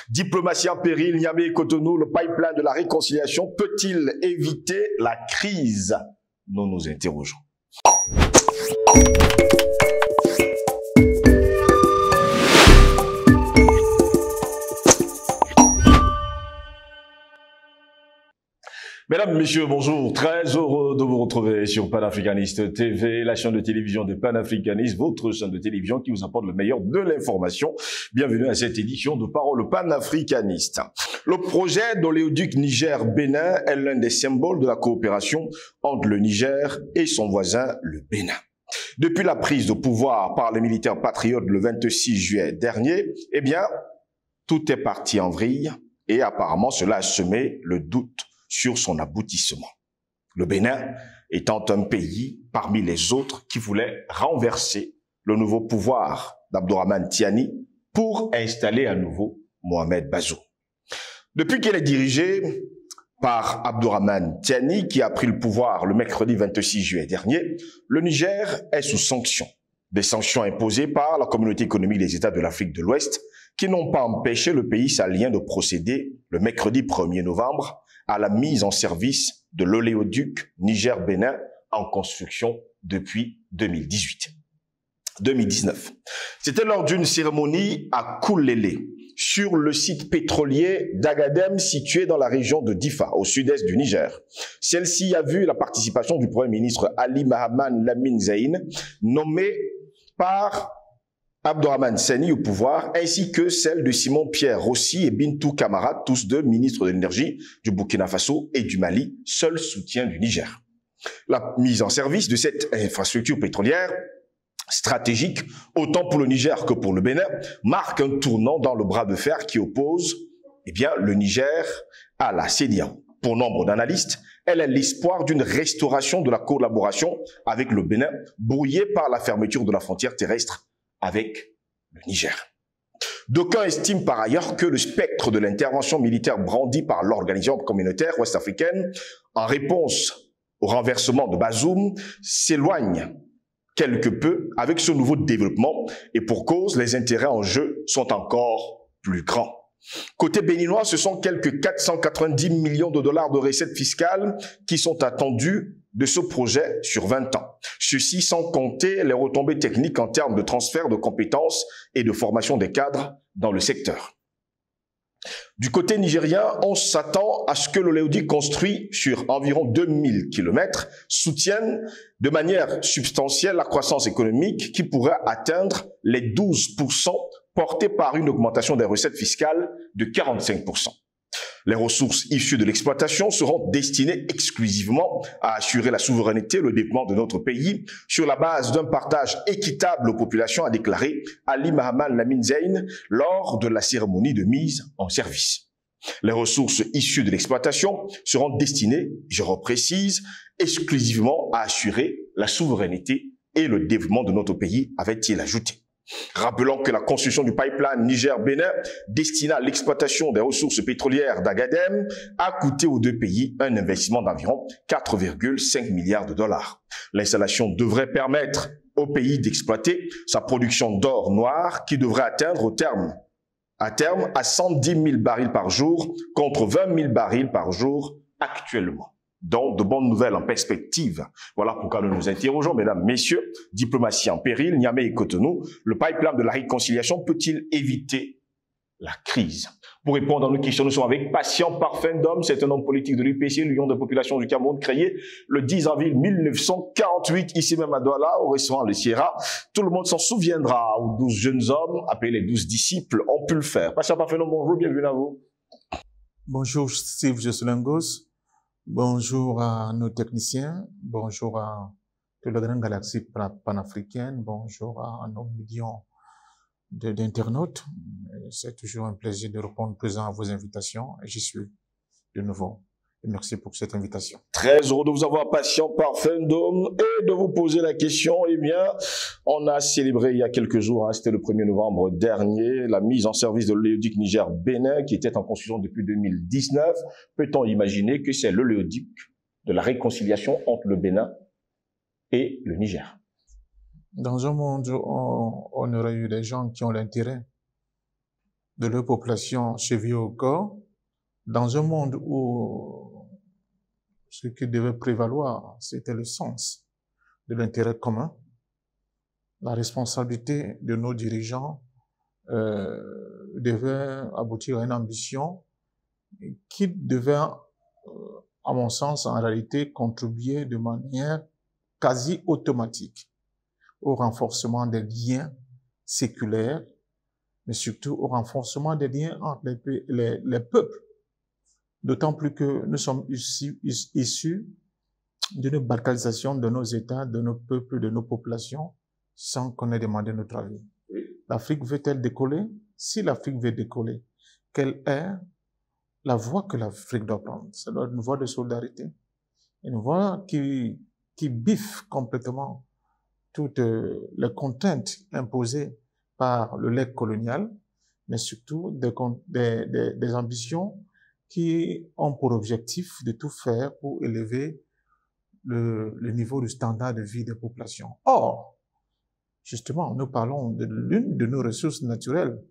Diplomatie en péril, Niamey et Cotonou, le pipeline de la réconciliation peut-il éviter la crise? Nous nous interrogeons. Mesdames, Messieurs, bonjour. Très heureux de vous retrouver sur Panafricaniste TV, la chaîne de télévision des panafricanistes, votre chaîne de télévision qui vous apporte le meilleur de l'information. Bienvenue à cette édition de Parole panafricaniste. Le projet d'oléoduc Niger-Bénin est l'un des symboles de la coopération entre le Niger et son voisin, le Bénin. Depuis la prise de pouvoir par les militaires patriotes le 26 juillet dernier, eh bien, tout est parti en vrille et apparemment cela a semé le doute sur son aboutissement. Le Bénin étant un pays parmi les autres qui voulait renverser le nouveau pouvoir d'Abdourahmane Tiani pour installer à nouveau Mohamed Bazoum. Depuis qu'elle est dirigée par Abdourahmane Tiani, qui a pris le pouvoir le mercredi 26 juillet dernier, le Niger est sous sanctions. Des sanctions imposées par la communauté économique des États de l'Afrique de l'Ouest qui n'ont pas empêché le pays sahelien de procéder le mercredi 1er novembre à la mise en service de l'oléoduc Niger-Bénin en construction depuis 2019. C'était lors d'une cérémonie à Koulélé, sur le site pétrolier d'Agadem situé dans la région de Difa, au sud-est du Niger. Celle-ci a vu la participation du Premier ministre Ali Mahaman Lamine Zeyn, nommé par Abdourahmane Tiani au pouvoir, ainsi que celle de Simon-Pierre Rossi et Bintou Kamara, tous deux ministres de l'énergie du Burkina Faso et du Mali, seul soutien du Niger. La mise en service de cette infrastructure pétrolière stratégique, autant pour le Niger que pour le Bénin, marque un tournant dans le bras de fer qui oppose le Niger à la CEDEAO. Pour nombre d'analystes, elle est l'espoir d'une restauration de la collaboration avec le Bénin, brouillée par la fermeture de la frontière terrestre avec le Niger. D'aucuns estiment par ailleurs que le spectre de l'intervention militaire brandi par l'organisation communautaire ouest-africaine en réponse au renversement de Bazoum s'éloigne quelque peu avec ce nouveau développement et pour cause, les intérêts en jeu sont encore plus grands. Côté béninois, ce sont quelques 490 millions de dollars de recettes fiscales qui sont attendus de ce projet sur 20 ans. Ceci sans compter les retombées techniques en termes de transfert de compétences et de formation des cadres dans le secteur. Du côté nigérien, on s'attend à ce que l'oléoduc construit sur environ 2000 km soutienne de manière substantielle la croissance économique qui pourrait atteindre les 12% portée par une augmentation des recettes fiscales de 45%. Les ressources issues de l'exploitation seront destinées exclusivement à assurer la souveraineté et le développement de notre pays sur la base d'un partage équitable aux populations, a déclaré Ali Mahaman Lamine Zeyn lors de la cérémonie de mise en service. Les ressources issues de l'exploitation seront destinées, je reprécise, exclusivement à assurer la souveraineté et le développement de notre pays, avait-il ajouté. Rappelant que la construction du pipeline Niger-Bénin destiné à l'exploitation des ressources pétrolières d'Agadem a coûté aux deux pays un investissement d'environ 4,5 milliards de dollars. L'installation devrait permettre au pays d'exploiter sa production d'or noir qui devrait atteindre à terme à 110 000 barils par jour contre 20 000 barils par jour actuellement. Donc, de bonnes nouvelles en perspective. Voilà pourquoi nous nous interrogeons, mesdames, messieurs, diplomatie en péril, Niamey et Cotonou, le pipeline de la réconciliation peut-il éviter la crise? Pour répondre à nos questions, nous sommes avec Patient Parfendum, c'est un homme politique de l'UPC, l'Union des populations du Cameroun, créé le 10 avril 1948, ici même à Douala, au restaurant Le Sierra. Tout le monde s'en souviendra, où 12 jeunes hommes, appelés les 12 disciples, ont pu le faire. Patient Parfendum, bonjour, bienvenue à vous. Bonjour Steve Jocelyn-Gos. Bonjour à nos techniciens, bonjour à toute la grande galaxie panafricaine, bonjour à nos millions d'internautes. C'est toujours un plaisir de répondre présent à vos invitations et j'y suis de nouveau. Et merci pour cette invitation. Très heureux de vous avoir, Patient Parfendum, et de vous poser la question. Eh bien, on a célébré il y a quelques jours, c'était le 1er novembre dernier, la mise en service de l'oléoduc Niger-Bénin qui était en construction depuis 2019. Peut-on imaginer que c'est l'oléoduc de la réconciliation entre le Bénin et le Niger? Dans un monde où on aurait eu des gens qui ont l'intérêt de leur population chevillée au corps, dans un monde où ce qui devait prévaloir, c'était le sens de l'intérêt commun, la responsabilité de nos dirigeants devait aboutir à une ambition qui devait, à mon sens, en réalité, contribuer de manière quasi automatique au renforcement des liens séculaires, mais surtout au renforcement des liens entre les peuples. D'autant plus que nous sommes issus d'une balkanisation de nos États, de nos peuples, de nos populations, sans qu'on ait demandé notre avis. L'Afrique veut-elle décoller? Si l'Afrique veut décoller, quelle est la voie que l'Afrique doit prendre? C'est une voie de solidarité, une voie qui biffe complètement toutes les contraintes imposées par le legs colonial, mais surtout des ambitions qui ont pour objectif de tout faire pour élever le niveau du standard de vie des populations. Or, justement, nous parlons de l'une de nos ressources naturelles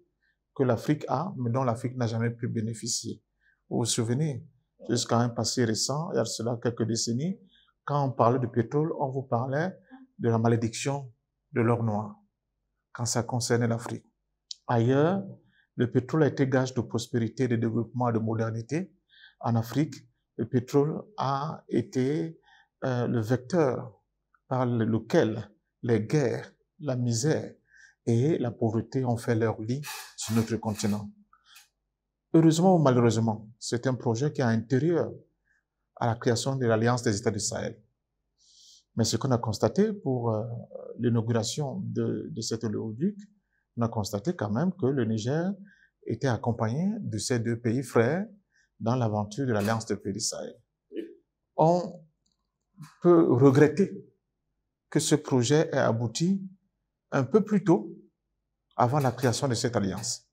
que l'Afrique a, mais dont l'Afrique n'a jamais pu bénéficier. Vous vous souvenez, jusqu'à un passé récent, il y a cela quelques décennies, quand on parlait de pétrole, on vous parlait de la malédiction de l'or noir, quand ça concernait l'Afrique. Ailleurs, le pétrole a été gage de prospérité, de développement, de modernité. En Afrique, le pétrole a été le vecteur par lequel les guerres, la misère et la pauvreté ont fait leur lit sur notre continent. Heureusement ou malheureusement, c'est un projet qui est intérieur à la création de l'Alliance des États du Sahel. Mais ce qu'on a constaté pour l'inauguration de cet oléoduc, on a constaté quand même que le Niger était accompagné de ces deux pays frères dans l'aventure de l'Alliance des pays du Sahel. On peut regretter que ce projet ait abouti un peu plus tôt avant la création de cette alliance.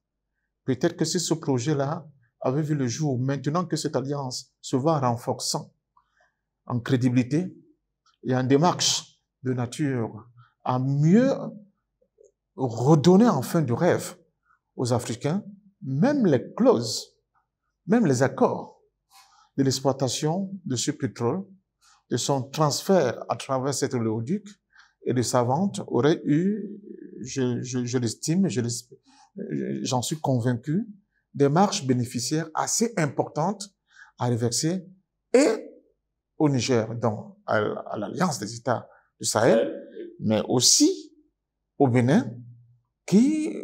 Peut-être que si ce projet-là avait vu le jour, maintenant que cette alliance se voit renforçant en crédibilité et en démarche de nature à mieux redonner enfin du rêve aux Africains, même les clauses, même les accords de l'exploitation de ce pétrole, de son transfert à travers cet oléoduc et de sa vente auraient eu, je l'estime, j'en suis convaincu, des marges bénéficiaires assez importantes à reverser et au Niger, donc à l'Alliance des États du Sahel, mais aussi au Bénin, qui,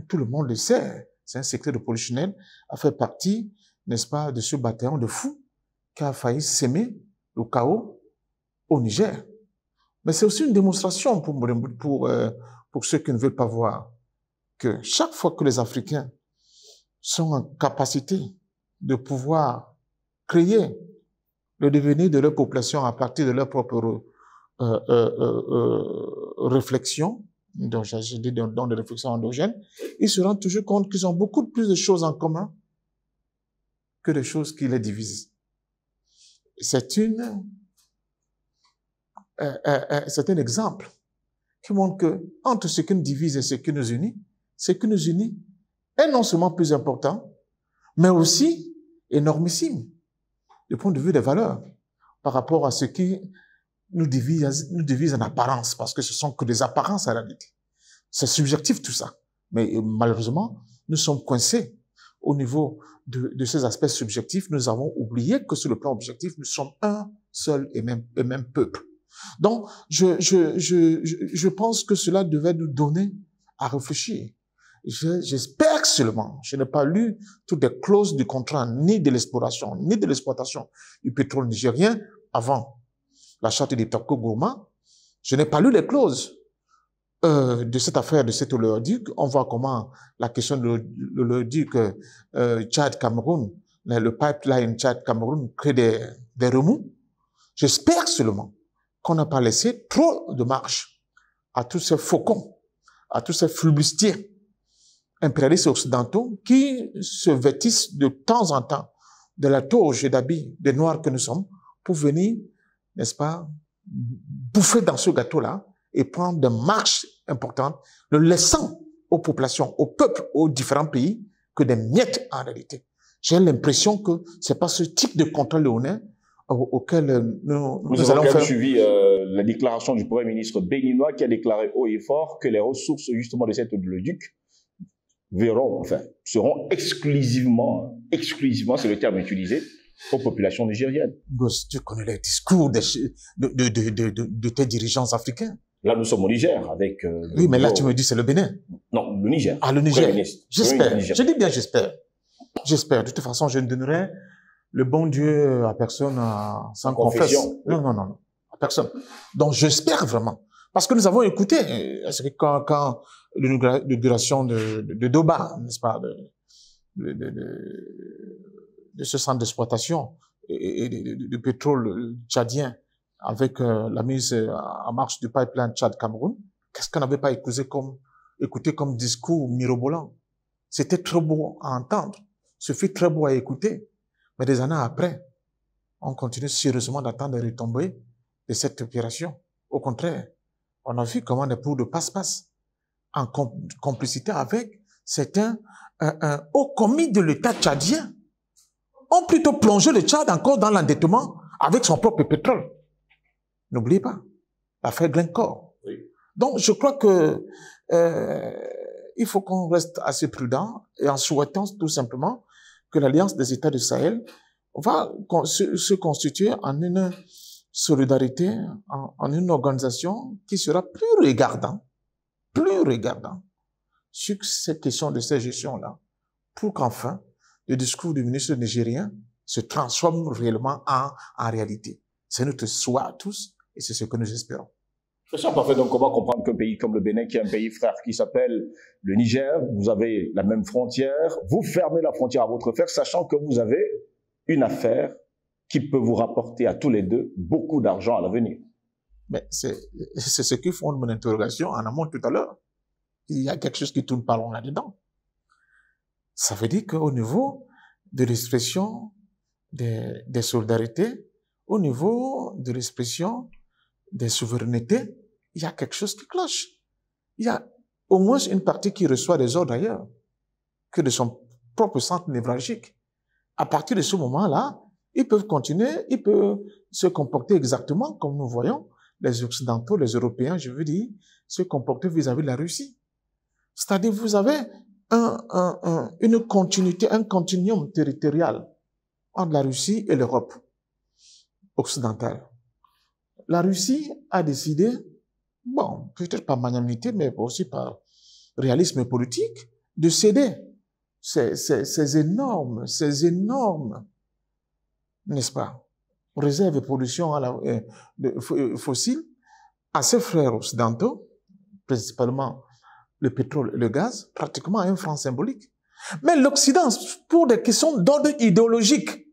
tout le monde le sait, c'est un secret de polichinelle, a fait partie, n'est-ce pas, de ce bataillon de fous qui a failli s'aimer le chaos au Niger. Mais c'est aussi une démonstration pour ceux qui ne veulent pas voir que chaque fois que les Africains sont en capacité de pouvoir créer le devenir de leur population à partir de leur propre réflexion, donc j'ai dit dans des réflexions endogènes, ils se rendent toujours compte qu'ils ont beaucoup plus de choses en commun que des choses qui les divisent. C'est un exemple qui montre que entre ce qui nous divise et ce qui nous unit est non seulement plus important, mais aussi énormissime du point de vue des valeurs par rapport à ce qui nous divise en apparence, parce que ce sont que des apparences en réalité. C'est subjectif tout ça. Mais malheureusement, nous sommes coincés au niveau de ces aspects subjectifs. Nous avons oublié que sur le plan objectif, nous sommes un seul et même peuple. Donc, je pense que cela devait nous donner à réfléchir. J'espère seulement, je n'ai pas lu toutes les clauses du contrat, ni de l'exploration, ni de l'exploitation du pétrole nigérien avant la charte des Toko-Gourma. Je n'ai pas lu les clauses de cette affaire, de cet oléoduc. On voit comment la question de l'oléoduc Tchad-Cameroun, le pipeline Tchad-Cameroun crée des remous. J'espère seulement qu'on n'a pas laissé trop de marge à tous ces faucons, à tous ces flibustiers impérialistes occidentaux qui se vêtissent de temps en temps de la toge et d'habits des Noirs que nous sommes pour venir, n'est-ce pas, bouffer dans ce gâteau-là et prendre des marches importantes, le laissant aux populations, aux peuples, aux différents pays que des miettes en réalité. J'ai l'impression que c'est pas ce type de contrôle léonin auquel nous allons faire. Suivi la déclaration du Premier ministre béninois qui a déclaré haut et fort que les ressources justement de cet oléoduc seront exclusivement, c'est le terme utilisé, aux populations nigériennes. Tu connais les discours de tes dirigeants africains. Là, nous sommes au Niger avec... oui, mais là, tu me dis c'est le Bénin. Non, le Niger. Ah, le Niger. J'espère. Je dis bien j'espère. J'espère. De toute façon, je ne donnerai le bon Dieu à personne sans confession. Non, non, non. À personne. Donc, j'espère vraiment. Parce que nous avons écouté, quand l'inauguration de Doba, n'est-ce pas, de ce centre d'exploitation et de pétrole tchadien avec la mise en marche du pipeline Tchad-Cameroun, qu'est-ce qu'on n'avait pas écouté comme discours mirobolant? C'était très beau à entendre, ce fut très beau à écouter, mais des années après, on continue sérieusement d'attendre les retombées de cette opération. Au contraire, on a vu comment des pots de passe-passe, en complicité avec certains hauts commis de l'État tchadien, ont plutôt plongé le Tchad encore dans l'endettement avec son propre pétrole. N'oubliez pas, l'affaire Glencore. Oui. Donc, je crois que il faut qu'on reste assez prudent et en souhaitant tout simplement que l'Alliance des États du Sahel va se constituer en une solidarité, en une organisation qui sera plus regardant sur cette question de ces gestions-là, pour qu'enfin, le discours du ministre nigérien se transforme réellement en réalité. C'est notre souhait à tous et c'est ce que nous espérons. C'est ça, parfait. Donc, comment comprendre qu'un pays comme le Bénin, qui est un pays frère qui s'appelle le Niger, vous avez la même frontière, vous fermez la frontière à votre frère, sachant que vous avez une affaire qui peut vous rapporter à tous les deux beaucoup d'argent à l'avenir. Mais c'est ce qui fonde mon interrogation en amont tout à l'heure. Il y a quelque chose qui tourne pas rond là-dedans. Ça veut dire qu'au niveau de l'expression des solidarités, au niveau de l'expression des souverainetés, il y a quelque chose qui cloche. Il y a au moins une partie qui reçoit des ordres ailleurs que de son propre centre névralgique. À partir de ce moment-là, ils peuvent continuer, ils peuvent se comporter exactement comme nous voyons les Occidentaux, les Européens, je veux dire, se comporter vis-à-vis de la Russie. C'est-à-dire, vous avez une continuité, un continuum territorial entre la Russie et l'Europe occidentale. La Russie a décidé, bon, peut-être par magnanimité, mais aussi par réalisme politique, de céder ces énormes, n'est-ce pas, réserves de production fossiles à ses frères occidentaux, principalement le pétrole et le gaz, pratiquement un franc symbolique. Mais l'Occident, pour des questions d'ordre idéologique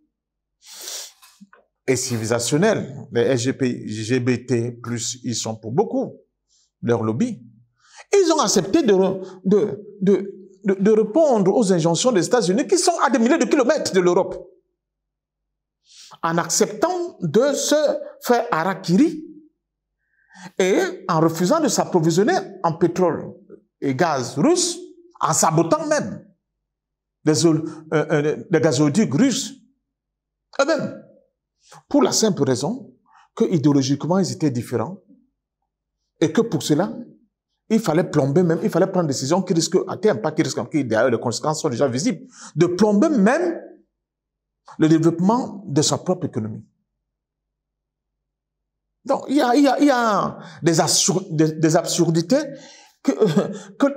et civilisationnel, les LGBT+, ils sont pour beaucoup, leur lobby. Ils ont accepté de répondre aux injonctions des États-Unis qui sont à des milliers de kilomètres de l'Europe, en acceptant de se faire harakiri et en refusant de s'approvisionner en pétrole et gaz russe, en sabotant même des gazoducs russes. Et même, pour la simple raison que idéologiquement ils étaient différents et que pour cela, il fallait plomber même, il fallait prendre des décisions qui risquent à terme, pas qui risquent, qui d'ailleurs les conséquences sont déjà visibles, de plomber même le développement de sa propre économie. Donc, il y a des absurdités que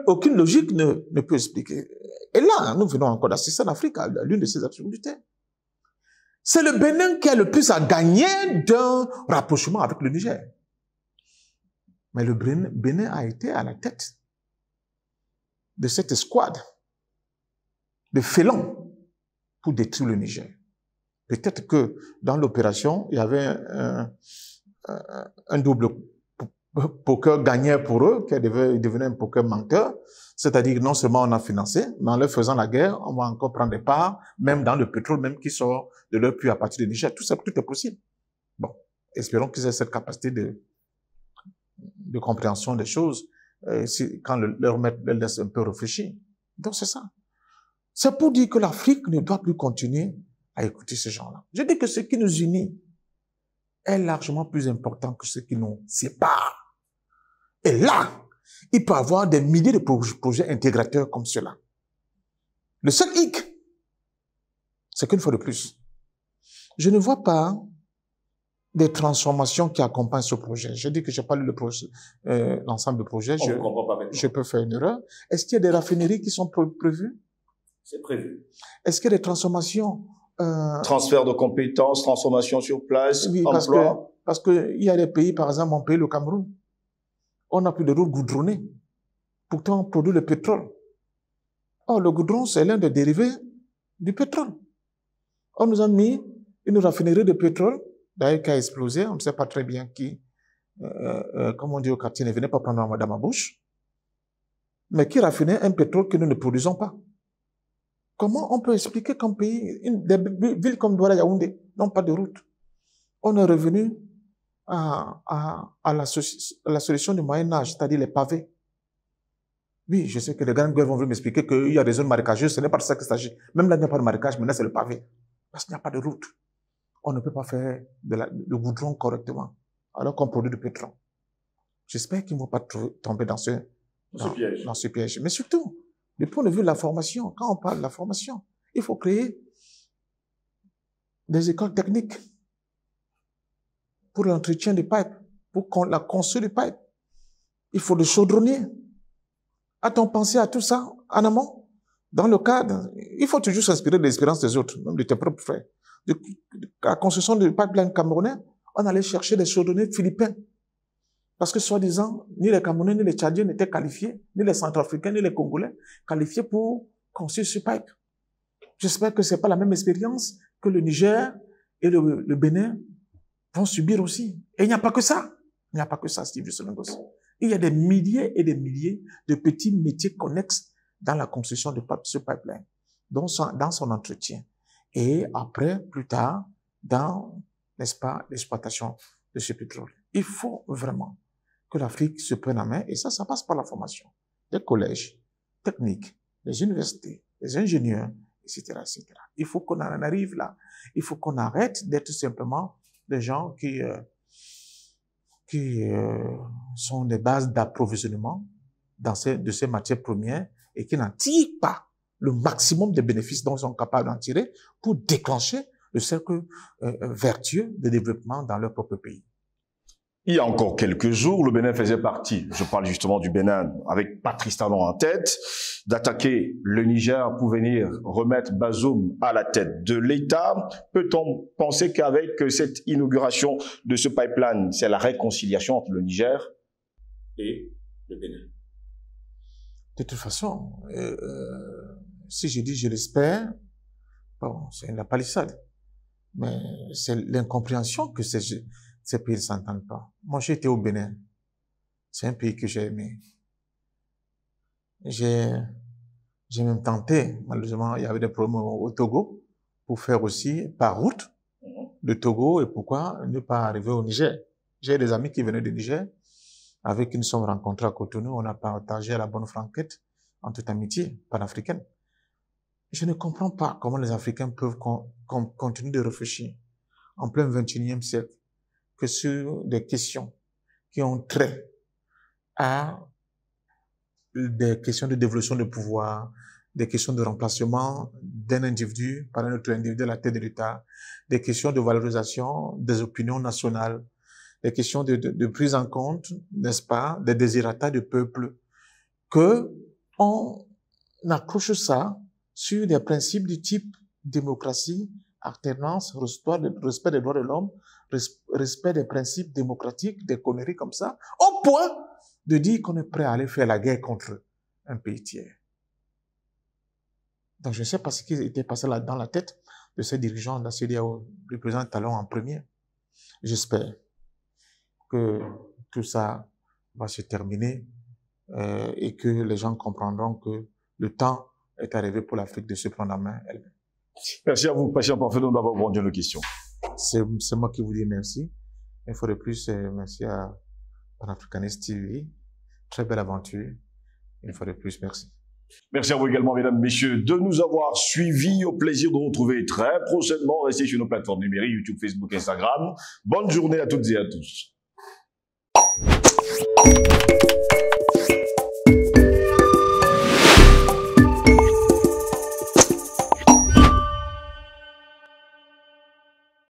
aucune logique ne peut expliquer. Et là, nous venons encore d'assister en Afrique à l'une de ces absurdités. C'est le Bénin qui a le plus à gagner d'un rapprochement avec le Niger. Mais le Bénin a été à la tête de cette escouade de félons pour détruire le Niger. Peut-être que dans l'opération, il y avait un double poker gagnant pour eux, qui devenait un poker menteur. C'est-à-dire que non seulement on a financé, mais en leur faisant la guerre, on va encore prendre des parts, même dans le pétrole même qui sort de leur puits à partir du Niger. Tout ça, tout est possible. Bon, espérons qu'ils aient cette capacité de compréhension des choses quand leur maître les laisse un peu réfléchir. Donc c'est ça. C'est pour dire que l'Afrique ne doit plus continuer à écouter ces gens-là. Je dis que ce qui nous unit est largement plus important que ce qui nous sépare. Et là, il peut y avoir des milliers de projets intégrateurs comme cela. Le seul hic, c'est qu'une fois de plus, je ne vois pas des transformations qui accompagnent ce projet. Je dis que je n'ai pas lu l'ensemble du projet. Je peux faire une erreur. Est-ce qu'il y a des raffineries qui sont prévues? C'est prévu. Est-ce qu'il y a des transformations? Transfert de compétences, transformation sur place, oui, emploi. Parce que il y a des pays, par exemple, mon pays, le Cameroun, on n'a plus de routes goudronnées. Pourtant, on produit le pétrole. Or, le goudron, c'est l'un des dérivés du pétrole. On nous a mis une raffinerie de pétrole, d'ailleurs, qui a explosé. On ne sait pas très bien qui, comme on dit au quartier, ne venez pas prendre dans ma bouche, mais qui raffinait un pétrole que nous ne produisons pas. Comment on peut expliquer qu'un pays, des villes comme Douala, Yaoundé, n'ont pas de route? On est revenu à la solution du Moyen-Âge, c'est-à-dire les pavés. Oui, je sais que les grands guerres vont venir m'expliquer qu'il y a des zones marécageuses, ce n'est pas de ça qu'il s'agit. Même là, il n'y a pas de marécage, mais là, c'est le pavé. Parce qu'il n'y a pas de route. On ne peut pas faire le goudron correctement, alors qu'on produit du pétrole. J'espère qu'ils ne vont pas tomber dans ce piège. Mais surtout, du point de vue de la formation, quand on parle de la formation, il faut créer des écoles techniques pour l'entretien des pipes, pour la construire des pipes. Il faut des chaudronniers. A-t-on pensé à tout ça en amont? Dans le cadre, il faut toujours s'inspirer de l'expérience des autres, même de tes propres frères. La construction du pipeline camerounais, on allait chercher des chaudronniers philippins. Parce que, soi-disant, ni les Camerounais, ni les Tchadiens n'étaient qualifiés, ni les Centrafricains, ni les Congolais, qualifiés pour construire ce pipe. J'espère que c'est pas la même expérience que le Niger et le Bénin vont subir aussi. Et il n'y a pas que ça. Il n'y a pas que ça, Steve Jusselengos. Il y a des milliers et des milliers de petits métiers connexes dans la construction de ce pipeline, dans son entretien. Et après, plus tard, dans, n'est-ce pas, l'exploitation de ce pétrole. Il faut vraiment que l'Afrique se prenne en main, et ça passe par la formation des collèges techniques, des universités, des ingénieurs, etc., etc. Il faut qu'on en arrive là. Il faut qu'on arrête d'être simplement des gens qui sont des bases d'approvisionnement de ces matières premières et qui n'en tirent pas le maximum des bénéfices dont ils sont capables d'en tirer pour déclencher le cercle vertueux de développement dans leur propre pays. Il y a encore quelques jours, le Bénin faisait partie, je parle justement du Bénin, avec Patrice Talon en tête, d'attaquer le Niger pour venir remettre Bazoum à la tête de l'État. Peut-on penser qu'avec cette inauguration de ce pipeline, c'est la réconciliation entre le Niger et le Bénin? De toute façon, si je dis je l'espère, bon, c'est la palissade. Mais c'est l'incompréhension que ces pays ne s'entendent pas. Moi, j'ai été au Bénin. C'est un pays que j'ai aimé. J'ai même tenté, malheureusement, il y avait des problèmes au Togo, pour faire aussi par route le Togo, et pourquoi ne pas arriver au Niger. J'ai des amis qui venaient du Niger, avec qui nous sommes rencontrés à Cotonou, on a partagé la bonne franquette, en toute amitié panafricaine. Je ne comprends pas comment les Africains peuvent continuer de réfléchir en plein 21e siècle que sur des questions qui ont trait à des questions de dévolution de pouvoir, des questions de remplacement d'un individu par un autre individu à la tête de l'État, des questions de valorisation des opinions nationales, des questions de prise en compte, n'est-ce pas, des désirata du peuple, que on accroche ça sur des principes du type démocratie, alternance, respect des droits de l'homme, respect des principes démocratiques, des conneries comme ça, au point de dire qu'on est prêt à aller faire la guerre contre un pays tiers. Donc je ne sais pas ce qui était passé là dans la tête de ces dirigeants de la CEDEAO, le président Talon en premier. J'espère que tout ça va se terminer et que les gens comprendront que le temps est arrivé pour l'Afrique de se prendre en main elle-même. Merci à vous, Patient Parfait, d'avoir répondu à nos questions. C'est moi qui vous dis merci. Une fois de plus, merci à Panafricanist TV très belle aventure. Une fois de plus, merci. Merci à vous également, mesdames, messieurs, de nous avoir suivis. Au plaisir de vous retrouver très prochainement. Restez sur nos plateformes numériques, YouTube, Facebook, Instagram. Bonne journée à toutes et à tous.